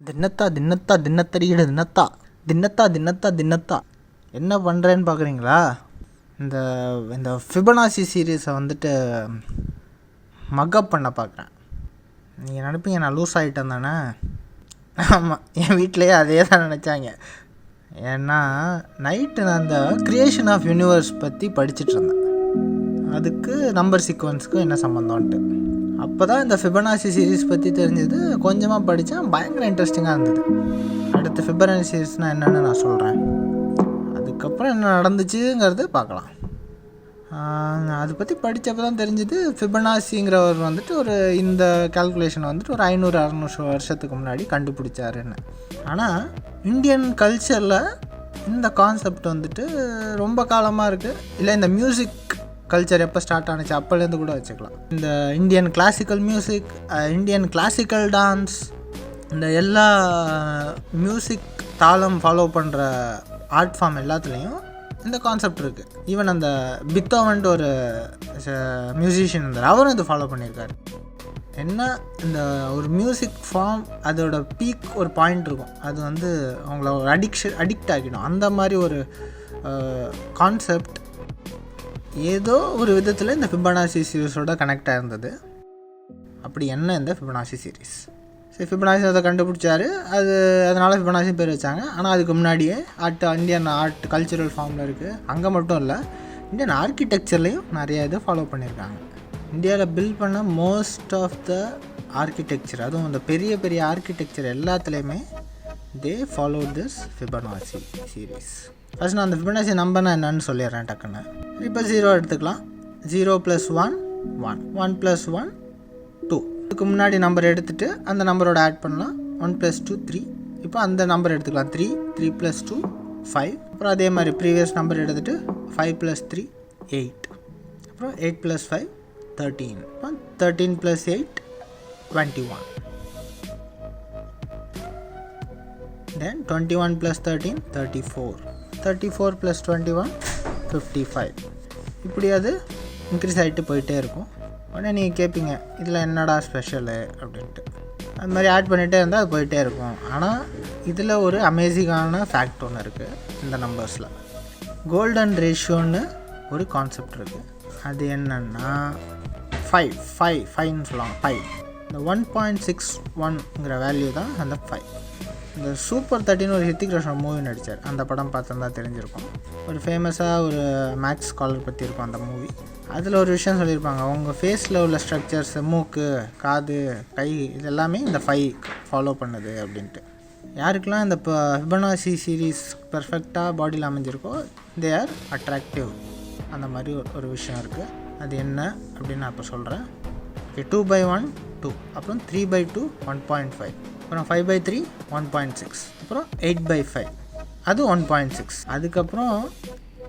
தின்னத்தா தின்னத்தா தின்னத்தறிகிட தின்னத்தா தின்னத்தா தின்னத்தா தின்னத்தா என்ன பண்ணுறேன்னு பார்க்குறீங்களா? இந்த இந்த ஃபிபனாசி சீரீஸை வந்துட்டு மக்கப் பண்ண பார்க்குறேன். நீங்கள் நினைப்பீங்க நான் லூஸ் ஆகிட்டேன் தானே? ஆமாம், என் வீட்டிலையே அதே தான் நினச்சாங்க. ஏன்னா நைட்டு நான் அந்த க்ரியேஷன் ஆஃப் யூனிவர்ஸ் பற்றி படிச்சுட்டு இருந்தேன். அதுக்கு நம்பர் சீக்வன்ஸுக்கும் என்ன சம்மந்தம்ன்ட்டு அப்போ தான் இந்த ஃபிபனாசி சீரீஸ் பற்றி தெரிஞ்சது. கொஞ்சமாக படித்தேன், பயங்கர இன்ட்ரெஸ்டிங்காக இருந்தது. அடுத்து ஃபிபனாசி சீரீஸ்னால் என்னென்னு நான் சொல்கிறேன். அதுக்கப்புறம் என்ன நடந்துச்சுங்கிறது பார்க்கலாம். அதை பற்றி படித்தப்போ தான் தெரிஞ்சது, ஃபிபனாசிங்கிறவர் வந்துட்டு ஒரு இந்த கால்குலேஷனை வந்துட்டு ஒரு 500-600 வருஷத்துக்கு முன்னாடி கண்டுபிடிச்சாருன்னு. ஆனால் இந்தியன் கல்ச்சரில் இந்த கான்செப்ட் வந்துட்டு ரொம்ப காலமாக இருக்குது. இல்லை இந்த மியூசிக் கல்ச்சர் எப்போ ஸ்டார்ட் ஆனிச்சு அப்போலேருந்து கூட வச்சுக்கலாம். இந்த Indian classical music, Indian classical dance, இந்த எல்லா மியூசிக் தாளம் ஃபாலோ பண்ணுற ஆர்ட் ஃபார்ம் எல்லாத்துலேயும் இந்த கான்செப்ட் இருக்குது. ஈவன் அந்த பித்தோவன்ட்டு ஒரு மியூசிஷியன் இருந்தார், அவரும் இது ஃபாலோ பண்ணியிருக்காரு. என்ன, இந்த ஒரு மியூசிக் ஃபார்ம் அதோட பீக் ஒரு பாயிண்ட் இருக்கும், அது வந்து அவங்கள ஒரு அடிக்ட் ஆகிடும். அந்த மாதிரி ஒரு கான்செப்ட் ஏதோ ஒரு விதத்தில் இந்த ஃபிபனாசி சீரீஸோட கனெக்ட் ஆகிருந்தது. அப்படி என்ன இந்த ஃபிபனாசி சீரீஸ்? சரி, ஃபிபனாசி அதை கண்டுபிடிச்சாரு, அதனால் ஃபிபனாசி பேர் வச்சாங்க. ஆனால் அதுக்கு முன்னாடியே இந்தியன் ஆர்ட் கல்ச்சுரல் ஃபார்மில் இருக்குது. அங்கே மட்டும் இல்லை, இந்தியன் ஆர்கிடெக்சர்லேயும் நிறைய இது ஃபாலோ பண்ணியிருக்காங்க. இந்தியாவில் பில்ட் பண்ண மோஸ்ட் ஆஃப் த ஆர்கிடெக்சர், அதுவும் இந்த பெரிய பெரிய ஆர்கிடெக்சர் எல்லாத்துலேயுமே they follow this Fibonacci series. First நான் அந்த ஃபிபனாசி நம்பர்னா என்னன்னு சொல்லிடுறேன் டக்குன்னு. இப்போ 0 எடுத்துக்கலாம். 0 + 1 1, 1 + 1 2. இதுக்கு முன்னாடி நம்பர் எடுத்துகிட்டு அந்த நம்பரோட ஆட் பண்ணலாம். 1 + 2 3. இப்போ அந்த நம்பர் எடுத்துக்கலாம். 3 3 + 2 5. அப்புறம் அதே மாதிரி ப்ரீவியஸ் நம்பர் எடுத்துகிட்டு 5 + 3 8. அப்புறம் 8 + 5 13. அப்புறம் 13 + 8 21. Then 21 + 13 34. 34 + 21 55. இப்படி அது இன்க்ரீஸ் ஆகிட்டு போயிட்டே இருக்கும். உடனே நீங்கள் கேட்பீங்க, இதில் என்னடா ஸ்பெஷலு அப்படின்ட்டு. அது மாதிரி ஆட் பண்ணிகிட்டே இருந்தால் அது போயிட்டே இருக்கும். ஆனால் இதில் ஒரு அமேசிங்கான ஃபேக்ட் ஒன்று இருக்குது. இந்த நம்பர்ஸில் கோல்டன் ரேஷியோன்னு ஒரு கான்செப்ட் இருக்குது. அது என்னன்னா 5ன்னு சொல்லுவாங்க. 5 இந்த 1.61ங்கிற வேல்யூ தான் அந்த 5. இந்த சூப்பர் 13 ஒரு ஹித்திக் ரோஷன் மூவி நடித்தார். அந்த படம் பார்த்தா தெரிஞ்சிருக்கும். ஒரு ஃபேமஸாக ஒரு மேக்ஸ் ஸ்காலர் பற்றி இருக்கும் அந்த மூவி. அதில் ஒரு விஷயம் சொல்லியிருப்பாங்க, அவங்க ஃபேஸில் உள்ள ஸ்ட்ரக்சர்ஸ், மூக்கு, காது, கை, இது எல்லாமே இந்த 5 ஃபாலோ பண்ணுது அப்படின்ட்டு. யாருக்கெல்லாம் இந்த ஃபிபனாசி சீரீஸ் பர்ஃபெக்டாக பாடியில் அமைஞ்சிருக்கோ தே ஆர் அட்ராக்டிவ். அந்த மாதிரி ஒரு விஷயம் இருக்குது. அது என்ன அப்படின்னு நான் இப்போ சொல்கிறேன். 2/1 2, அப்புறம் 3/2 1.5, அப்புறம் 5/3 1.6, அப்புறம் 8/5 அது 1.6. அதுக்கப்புறம்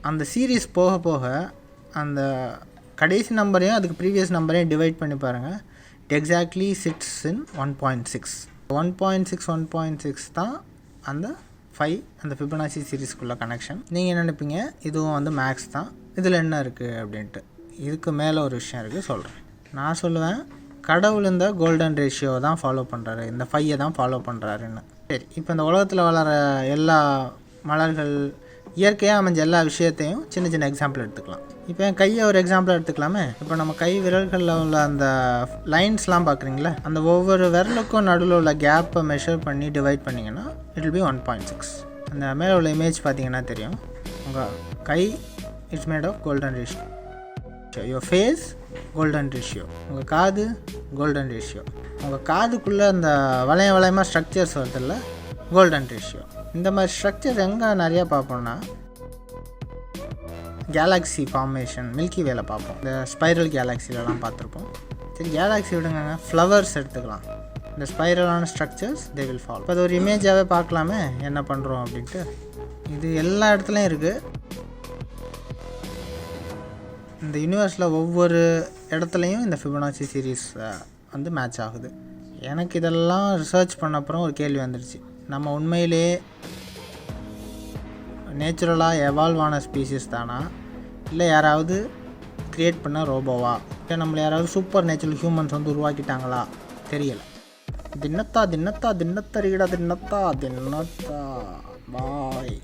அந்த சீரீஸ் போக போக அந்த கடைசி நம்பரையும் அதுக்கு ப்ரீவியஸ் நம்பரையும் டிவைட் பண்ணி பாருங்கள். இட் எக்ஸாக்ட்லி சிட்ஸ் இன் 1.6. 1.6 தான் அந்த 5 அந்த ஃபிபனாசி சீரீஸ்க்குள்ள கனெக்ஷன். நீங்கள் என்ன நினைப்பீங்க, இதுவும் வந்து மேக்ஸ் தான், இதில் என்ன இருக்குது அப்படின்ட்டு. இதுக்கு மேலே ஒரு விஷயம் இருக்குது, சொல்கிறேன். நான் சொல்லுவேன், கடவுள் இந்த கோல்டன் ரேஷியோவை தான் ஃபாலோ பண்ணுறாரு, இந்த 5 தான் ஃபாலோ பண்ணுறாருன்னு. சரி, இப்போ இந்த உலகத்தில் வளர எல்லா மலர்கள், இயற்கையாக அமைஞ்ச எல்லா விஷயத்தையும் சின்ன சின்ன எக்ஸாம்பிள் எடுத்துக்கலாம். இப்போ என் கையை ஒரு எக்ஸாம்பிள் எடுத்துக்கலாமே. இப்போ நம்ம கை விரல்களில் உள்ள அந்த லைன்ஸ்லாம் பார்க்குறீங்களா, அந்த ஒவ்வொரு விரலுக்கும் நடுவில் உள்ள கேப்பை மெஷர் பண்ணி டிவைட் பண்ணிங்கன்னா இட் வில் பி 1.6. அந்த மேலே உள்ள இமேஜ் பார்த்தீங்கன்னா தெரியும். உங்கள் கை it's made of golden ratio. Your face golden ratio. உங்கள் காது கோல்டன் ரேஷியோ. உங்கள் காதுக்குள்ளே அந்த வளையமாக ஸ்ட்ரக்சர்ஸ் வருதில்ல, கோல்டன் ரேஷியோ. இந்த மாதிரி ஸ்ட்ரக்சர்ஸ் எங்கே நிறையா பார்ப்போம்னா கேலாக்ஸி ஃபார்மேஷன், மில்கி வேல பார்ப்போம். இந்த ஸ்பைரல் கேலாக்ஸிலலாம் பார்த்துருப்போம். சரி, கேலாக்ஸி விடுங்க, ஃப்ளவர்ஸ் எடுத்துக்கலாம். இந்த ஸ்பைரலான ஸ்ட்ரக்சர்ஸ் தே வில் ஃபாலோ. இப்போ அது ஒரு இமேஜாகவே பார்க்கலாமே என்ன பண்ணுறோம் அப்படின்ட்டு. இது எல்லா இடத்துலையும் இருக்குது. இந்த யூனிவர்ஸில் ஒவ்வொரு இடத்துலையும் இந்த ஃபிபனாசி சீரீஸ் வந்து மேட்ச் ஆகுது. எனக்கு இதெல்லாம் ரிசர்ச் பண்ண அப்புறம் ஒரு கேள்வி வந்துடுச்சு, நம்ம உண்மையிலே நேச்சுரலாக எவால்வ் ஆன ஸ்பீஷிஸ் தானா, இல்லை யாராவது க்ரியேட் பண்ண ரோபோவா, இல்லை நம்மளை யாராவது சூப்பர் நேச்சுரல் ஹியூமன்ஸ் வந்து உருவாக்கிட்டாங்களா தெரியலை. தின்னத்தா தின்னத்தா தின்னத்தரிகிட தின்னத்தா தின்னத்தா பாய்.